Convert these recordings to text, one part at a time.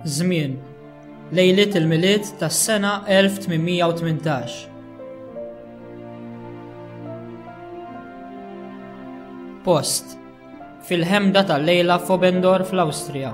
Żmien lejliet il-milied tas-sena 1818. Post fil-ħemda tal-lejla f'Obendorf fl-Awstrija.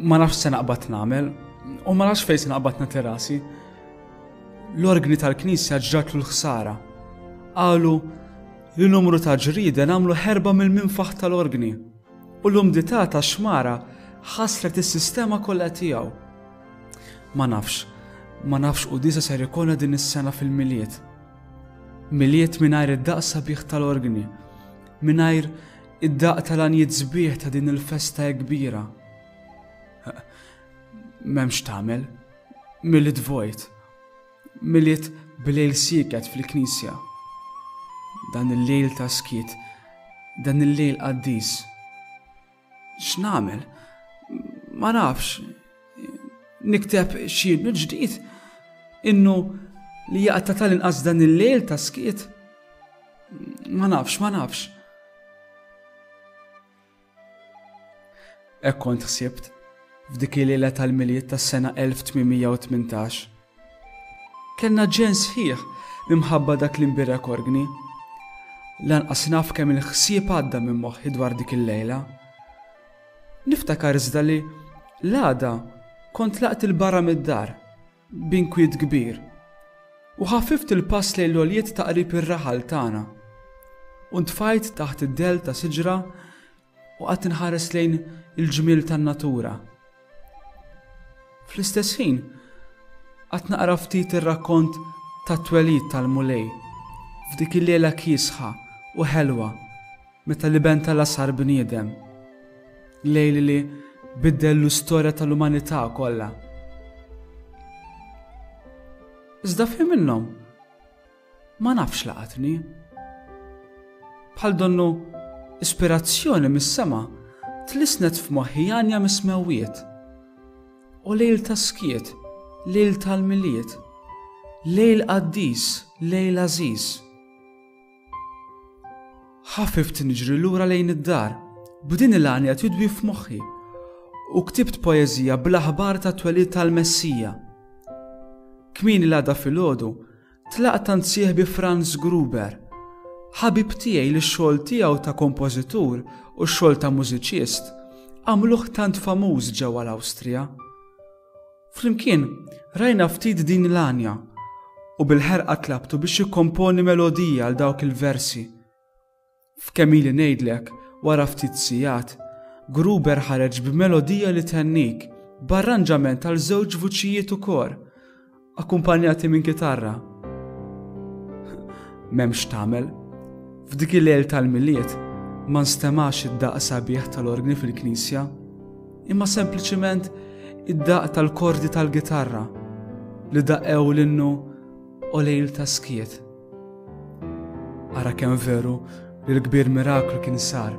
Ma nafx se naqbad nagħmel u ma nafx fejn se naqbad nagħti rasi. L-organi tal-Knisja ġratlu l-ħsara. Qalu li numru ta' ġrieden għamlu ħerba mill-minfaħ tal-organi u l-umdità tax-xmara ħasret is-sistema kollha tiegħu. Ma nafx u disa ser ikolna din is-sena fil-miliet. Miliet mingħajr id-daqq sabiħ tal-organi, mingħajr id-daqq tal-għanijiet sbieħ ta' din il-festa kbira. M'hemmx tagħmel, miliet vojt, miliet bil-lejl sieket fil-Knisja. Dan il-lejl ta' skiet, dan il-lejl qaddis. X'nagħmel? Ma nafx. Nikteb xi ġdid innu li jaqta tal-inqas dan il-lejl ta' skiet. Ma nafx. Kont ħsibt f'dik il-lejla tal-miliet tas-sena 1818. Kellna ġen sħiħ minħabba dak l-imbirek organi. Lanqas naf kemm il-ħsieb għadda minn moħħi dwar dik il-lejla. Niftakar iżda li l-għada kont laqt il-barra mid-dar b'inkwiet kbir u ħaffift il-pass lejn l-għoljiet ta' qrib ir-raħal tagħna. U ntfajt taħt id-del ta' siġra u qatt inħares lejn il-ġmiel tan-natura. Fl-istess ħin qatt naqra ftit ir-rakkont tat-twelid tal-mulej f'dik il-lejla kiesħa u ħelwa meta li ben tal-asar bniedem. Lejl li biddel l-istorja tal-umanità kollha. Iżda fih minnhom ma nafx laqatni. Bħal donnu ispirazzjoni mis-sema tlisnet f'moħħi għanja mismewwiet. U lejl ta' skiet, lejl tal-miliet, lejl qaddis, lejl ażiż. Ħaffift niġri lura lejn id-dar b'din il-għanja tidwi f'moħħi u ktibt poeżija bl-aħbar ta' twelid tal-Messija. Kmieni l-għada filgħodu tlaqt ansieħ bi Franz Gruber, ħabib tiegħi li x-xogħol tiegħu ta' kompożitur u x-xogħol ta' mużiċist għamluh tant famuż ġewwa l-Awstrija. Flimkien rajna ftit din l-għanja u bil-ħerqa tlabtu biex jikkomponi melodija għal dawk il-versi. F'kemm ili ngħidlek wara ftit sigħat, Gruber ħareġ b'melodija li tennik b'arranġament għal żewġ vuċijiet u kor, akkumpanjati minn kitarra. M'hemmx tagħmel, f'dik il-lejl tal-miliet ma nstemax id-daqq sabiħ tal-organi fil-Knisja, imma sempliċiment id-daqq tal-kordi tal-gitarra li daqqew l-innu u lejl ta' skiet. Ara kemm veru li l-kbir miraklu kien sar.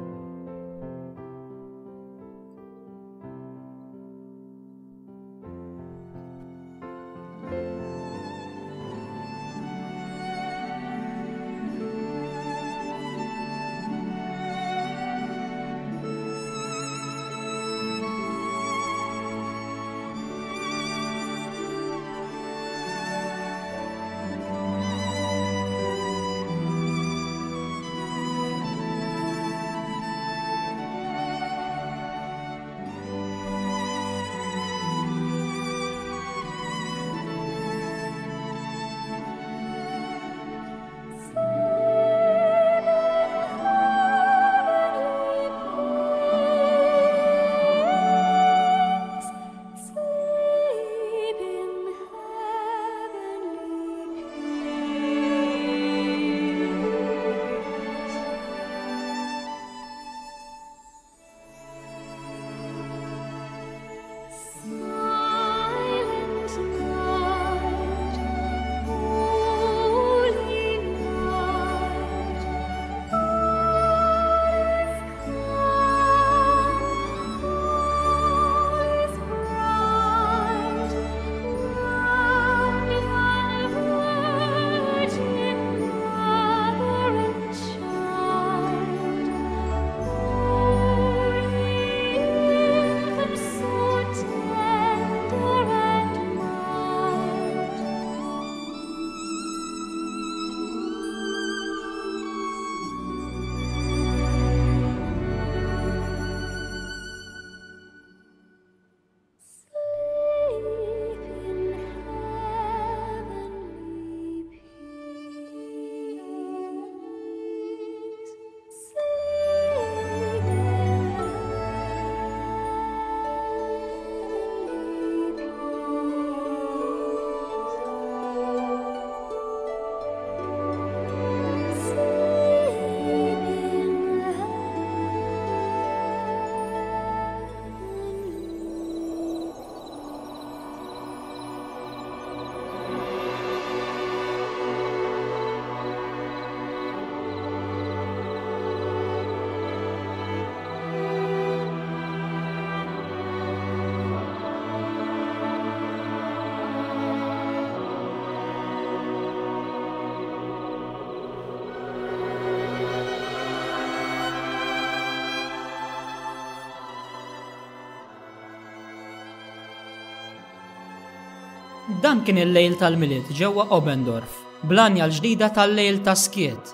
Dan kien il-lejl tal-miliet ġewwa Oberndorf, blanja l-ġdida tal-lejl ta' skiet,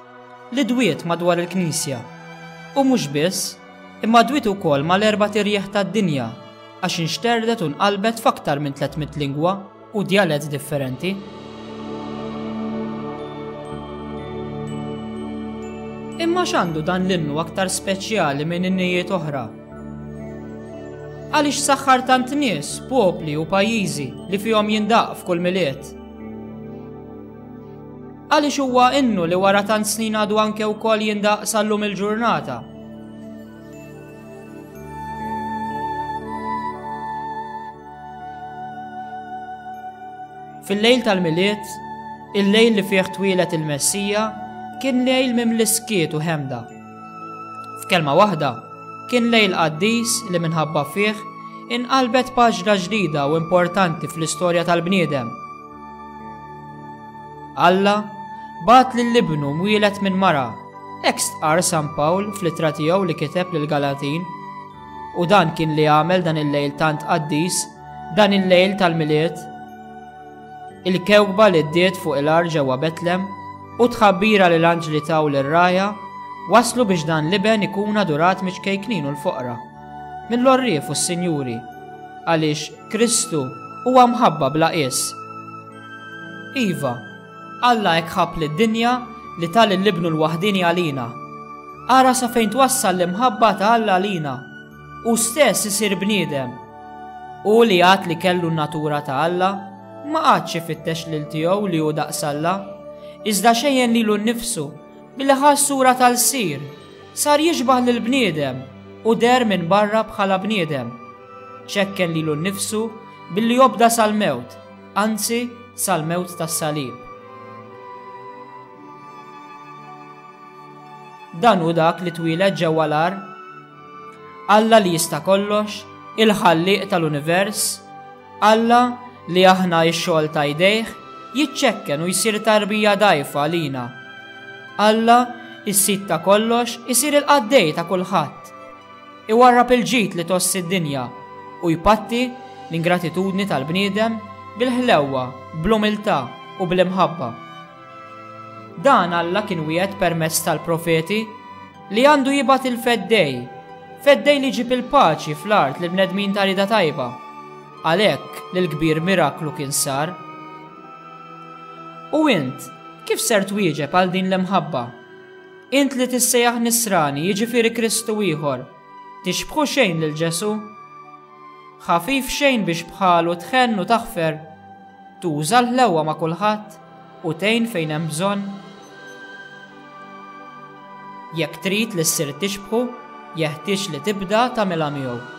li dwiet madwar il-Knisja. U mhux biss, imma dwiet ukoll mal-erba' tirjieħ tad-dinja għax inxterdet u nqalbet f'aktar minn 300 lingwa u dialett differenti. Imma x'għandu dan l-innu aktar speċjali minn innijiet oħra? Għaliex saħħar tant nies, popli u pajjiżi li fihom jindaq f'kull miliet? Għaliex huwa innu li wara tant snin għadu anke wkoll jindaq sallum il-ġurnata? Fil-lejl tal-miliet, il-lejl li fih twilet il-Messija, kien lejl mimli skiet u ħemda. F'kelma waħda, kien lejl qaddis li minħabba fih inqalbet paġna ġdida u importanti fl-istorja tal-bniedem. Alla bat lill-ibnu mwieled minn mara, hekk stqarr San Pawl fl-ittra tiegħu li kiteb lill-Galatin, u dan kien li għamel dan il-lejl tant qaddis, dan il-lejl tal-miliet. Il-kewkba li ddiet fuq il-ar ġewwa Betlem u tħabbira li l-anġli taw lir-raja waslu biex dan liben ikun adurat miċkejknin u l-foqra mill-orrief u s-sinjuri għaliex Kristu huwa mħabba bla qies. Iva, Alla hekk ħabb lid-dinja li tal il-libnu l-waħdini għalina. Ara sa fejn twassal l-imħabba ta' Alla għalina u stess isir bniedem. U li għad li kellu n-natura ta' Alla ma għadx ifittex lil tiegħu li hu daqs Alla, iżda xejjen lilu nnifsu billi ħass sura tal-sir, sar jiġbaħ lill-bniedem u der minn barra bħala bniedem. ċekken lilu nnifsu billi jobda sal-mewt, anzi sal-mewt tas-salib. Dan hu dak li twieled ġewwa l-ar, Alla li jista' kollox, il-ħalliq tal-univers, Alla li aħna x-xogħol ta' jdejh jiċċekken u jsir tarbija dajfa għalina. Alla is-sit ta' kollox isir il-qaddej ta' kulħadd. Iwarrab il-ġid li tossi d-dinja u jpatti l-ingratitudni tal-bniedem bil-ħlewwa, bl-umiltà u bl-imħabba. Dan Alla kien wiegħed permezz tal-profeti li għandu jibgħat il-feddej, feddej li ġib il-paċi fl-art li bnedmin ta' rida tajba. Għalhekk li l-kbir miraklu kien sar. U int, kif ser twieġeb għal din l-imħabba? Int li tissejjaħ Nisrani jiġifieri Kristu ieħor, tixbħu xejn lil Ġesu? Ħafif xejn biex bħalu tħenn u taħfer, tuża l-ħlewwa ma' kulħadd u tgħin fejn hemm bżonn? Jekk trid li ssir tixbħu, jeħtieġ li tibda tagħmilha miegħu.